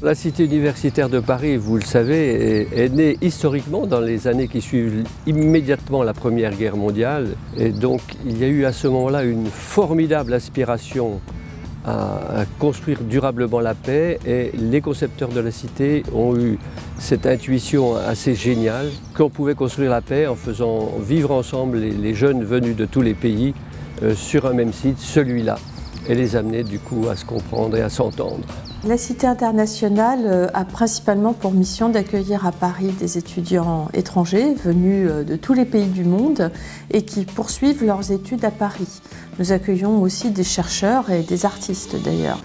La cité universitaire de Paris, vous le savez, est née historiquement dans les années qui suivent immédiatement la Première Guerre mondiale. Et donc il y a eu à ce moment-là une formidable aspiration à construire durablement la paix, et les concepteurs de la cité ont eu cette intuition assez géniale qu'on pouvait construire la paix en faisant vivre ensemble les jeunes venus de tous les pays sur un même site, celui-là, et les amener du coup à se comprendre et à s'entendre. La Cité internationale a principalement pour mission d'accueillir à Paris des étudiants étrangers venus de tous les pays du monde et qui poursuivent leurs études à Paris. Nous accueillons aussi des chercheurs et des artistes d'ailleurs.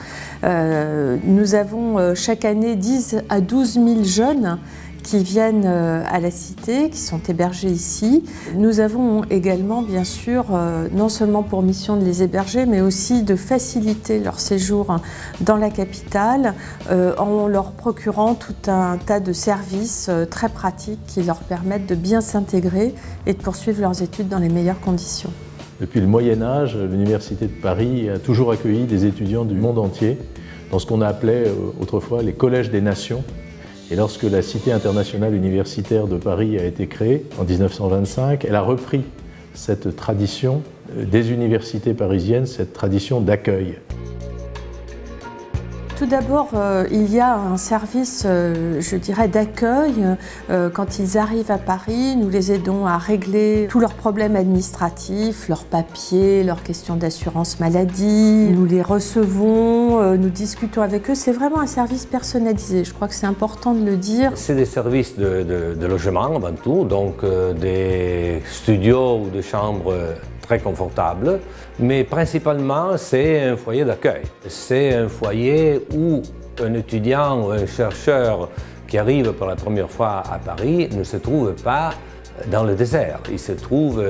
Nous avons chaque année 10 à 12 000 jeunes qui viennent à la Cité, qui sont hébergés ici. Nous avons également, bien sûr, non seulement pour mission de les héberger, mais aussi de faciliter leur séjour dans la capitale en leur procurant tout un tas de services très pratiques qui leur permettent de bien s'intégrer et de poursuivre leurs études dans les meilleures conditions. Depuis le Moyen-Âge, l'Université de Paris a toujours accueilli des étudiants du monde entier dans ce qu'on appelait autrefois les collèges des nations. Et lorsque la Cité internationale universitaire de Paris a été créée en 1925, elle a repris cette tradition des universités parisiennes, cette tradition d'accueil. Tout d'abord, il y a un service, je dirais, d'accueil. Quand ils arrivent à Paris, nous les aidons à régler tous leurs problèmes administratifs, leurs papiers, leurs questions d'assurance maladie. Nous les recevons, nous discutons avec eux. C'est vraiment un service personnalisé, je crois que c'est important de le dire. C'est des services de logement avant tout, donc des studios ou des chambres très confortable, mais principalement c'est un foyer d'accueil. C'est un foyer où un étudiant ou un chercheur qui arrive pour la première fois à Paris ne se trouve pas dans le désert. Il se trouve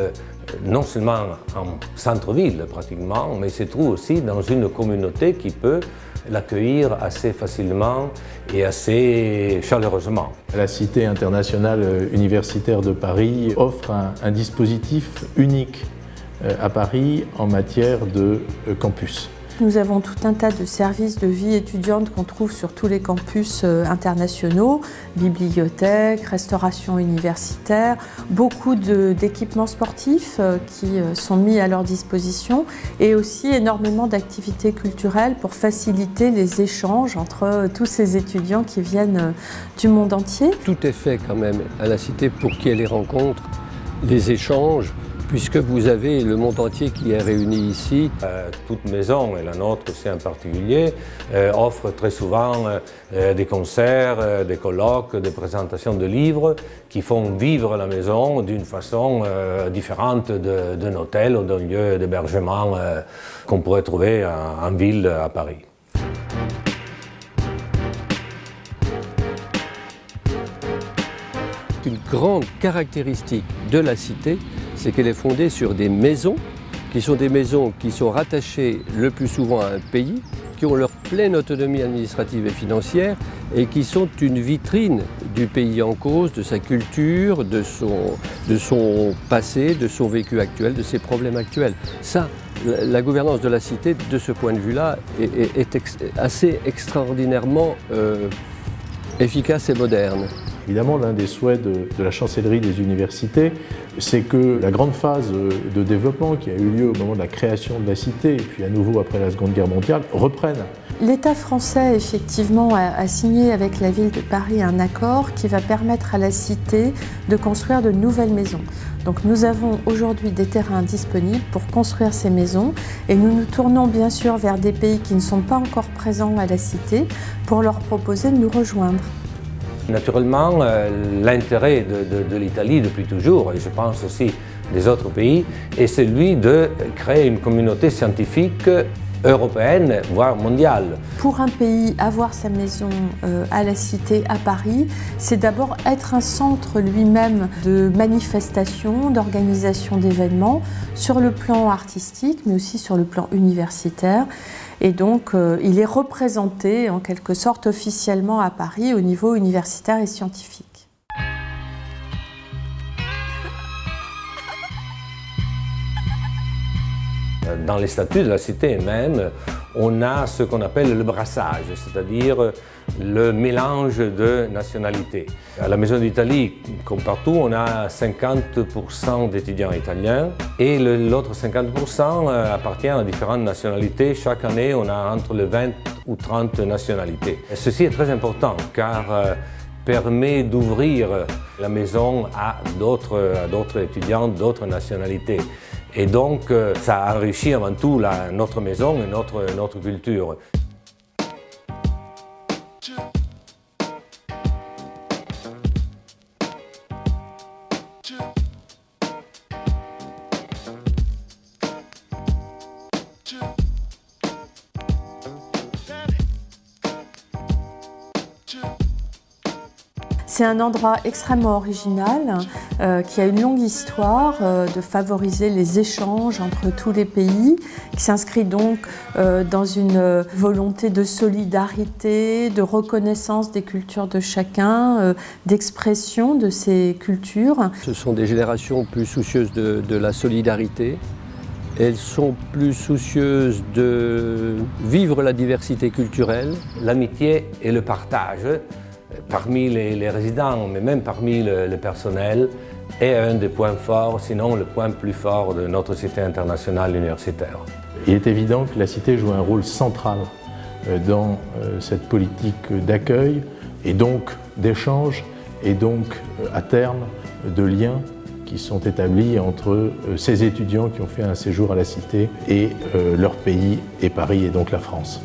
non seulement en centre-ville pratiquement, mais il se trouve aussi dans une communauté qui peut l'accueillir assez facilement et assez chaleureusement. La Cité internationale universitaire de Paris offre un dispositif unique à Paris en matière de campus. Nous avons tout un tas de services de vie étudiante qu'on trouve sur tous les campus internationaux, bibliothèques, restauration universitaire, beaucoup d'équipements sportifs qui sont mis à leur disposition et aussi énormément d'activités culturelles pour faciliter les échanges entre tous ces étudiants qui viennent du monde entier. Tout est fait quand même à la Cité pour qu'il y ait les rencontres, les échanges, puisque vous avez le monde entier qui est réuni ici. Toute maison, et la nôtre aussi en particulier, offre très souvent des concerts, des colloques, des présentations de livres qui font vivre la maison d'une façon différente d'un hôtel ou d'un lieu d'hébergement qu'on pourrait trouver en ville à Paris. Une grande caractéristique de la Cité, c'est qu'elle est fondée sur des maisons qui sont rattachées le plus souvent à un pays, qui ont leur pleine autonomie administrative et financière et qui sont une vitrine du pays en cause, de sa culture, de son passé, de son vécu actuel, de ses problèmes actuels. Ça, la gouvernance de la Cité, de ce point de vue-là, est assez extraordinairement efficace et moderne. Évidemment, l'un des souhaits de la chancellerie des universités, c'est que la grande phase de développement qui a eu lieu au moment de la création de la Cité et puis à nouveau après la Seconde Guerre mondiale reprenne. L'État français, effectivement, a signé avec la ville de Paris un accord qui va permettre à la Cité de construire de nouvelles maisons. Donc nous avons aujourd'hui des terrains disponibles pour construire ces maisons et nous nous tournons bien sûr vers des pays qui ne sont pas encore présents à la Cité pour leur proposer de nous rejoindre. Naturellement, l'intérêt de l'Italie depuis toujours, et je pense aussi des autres pays, est celui de créer une communauté scientifique européenne, voire mondiale. Pour un pays, avoir sa maison à la Cité, à Paris, c'est d'abord être un centre lui-même de manifestations, d'organisation d'événements, sur le plan artistique, mais aussi sur le plan universitaire. Et donc, il est représenté en quelque sorte officiellement à Paris au niveau universitaire et scientifique. Dans les statuts de la Cité même, on a ce qu'on appelle le brassage, c'est-à-dire le mélange de nationalités. À la Maison d'Italie, comme partout, on a 50% d'étudiants italiens et l'autre 50% appartient à différentes nationalités. Chaque année, on a entre les 20 ou 30 nationalités. Et ceci est très important car permet d'ouvrir la maison à d'autres étudiants d'autres nationalités. Et donc, ça enrichit avant tout notre maison et notre culture. C'est un endroit extrêmement original qui a une longue histoire de favoriser les échanges entre tous les pays, qui s'inscrit donc dans une volonté de solidarité, de reconnaissance des cultures de chacun, d'expression de ces cultures. Ce sont des générations plus soucieuses de la solidarité. Elles sont plus soucieuses de vivre la diversité culturelle. L'amitié et le partage parmi les résidents, mais même parmi le personnel, est un des points forts, sinon le point plus fort de notre cité internationale universitaire. Il est évident que la cité joue un rôle central dans cette politique d'accueil et donc d'échange et donc à terme de liens qui sont établis entre ces étudiants qui ont fait un séjour à la cité et leur pays et Paris et donc la France.